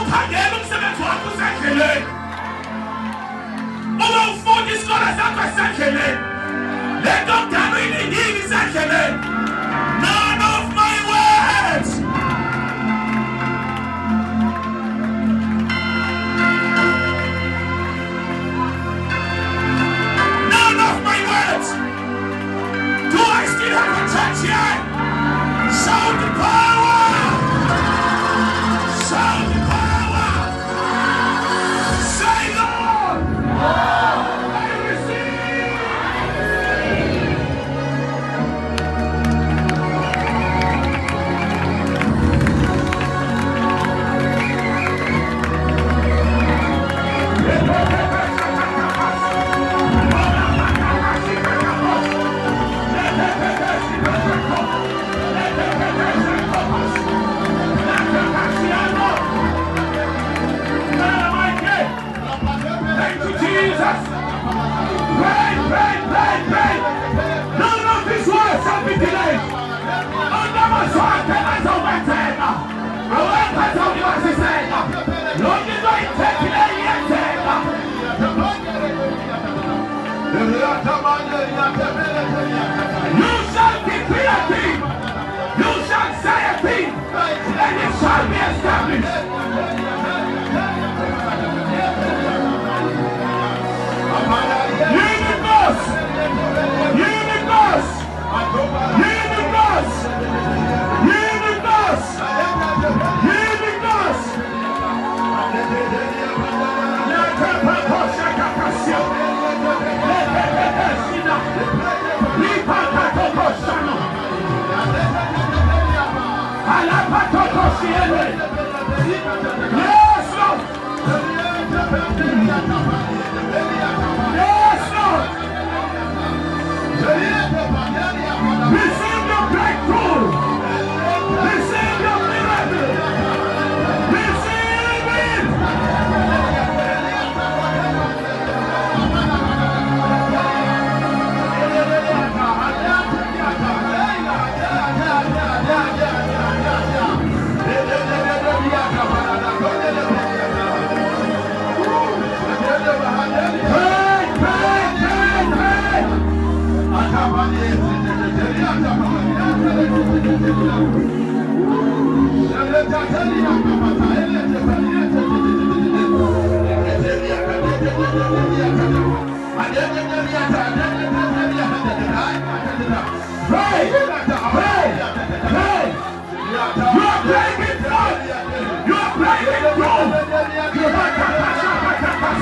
ukhangela umsebenzi wakho usendleleni uma ufunda isikole sakho esendleleni lento okudala uyilindile isendleleni none of my words do I still have a church here? Shout the power! Shout the power! Say Lord! I receive! Thank you, Jesus. Pray, pray, pray, pray. None of these words shall be delayed. Under my sword, I told my table. I went and told you what to say. Lord, you don't take it yet. You shall decree a thing. You shall say a thing. And it shall be established. Universe! Universe! Universe! Universe! Universe! Yes, Lord! Yes, Lord! Receive your breakthrough! Receive your miracle! Receive it! Pray! Pray! Pray! You are breaking through! You are breaking through! You are pray!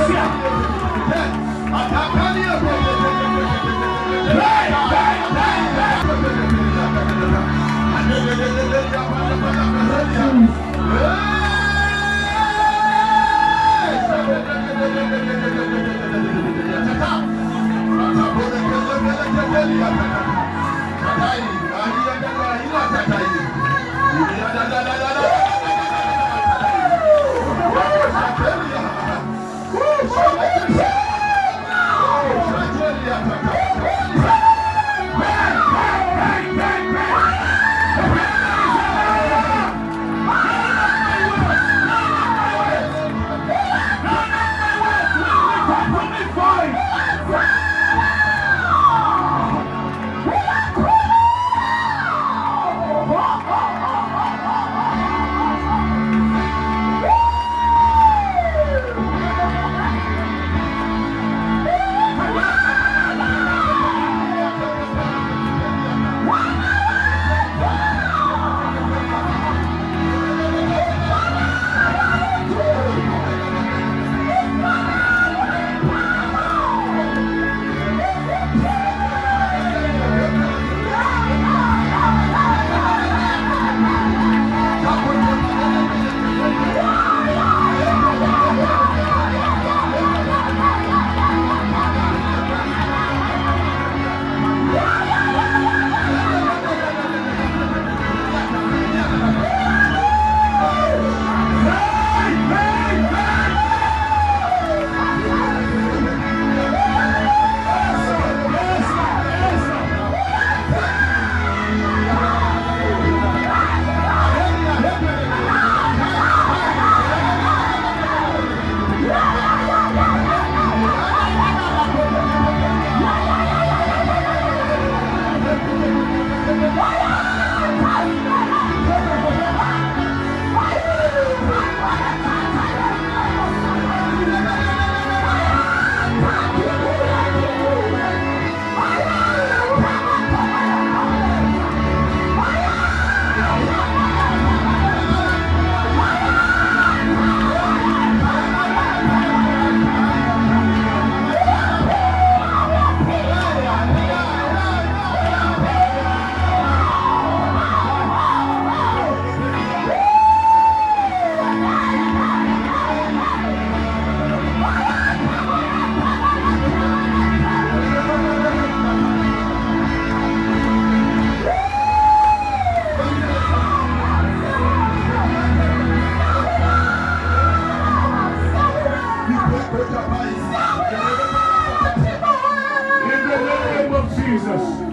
Jesus.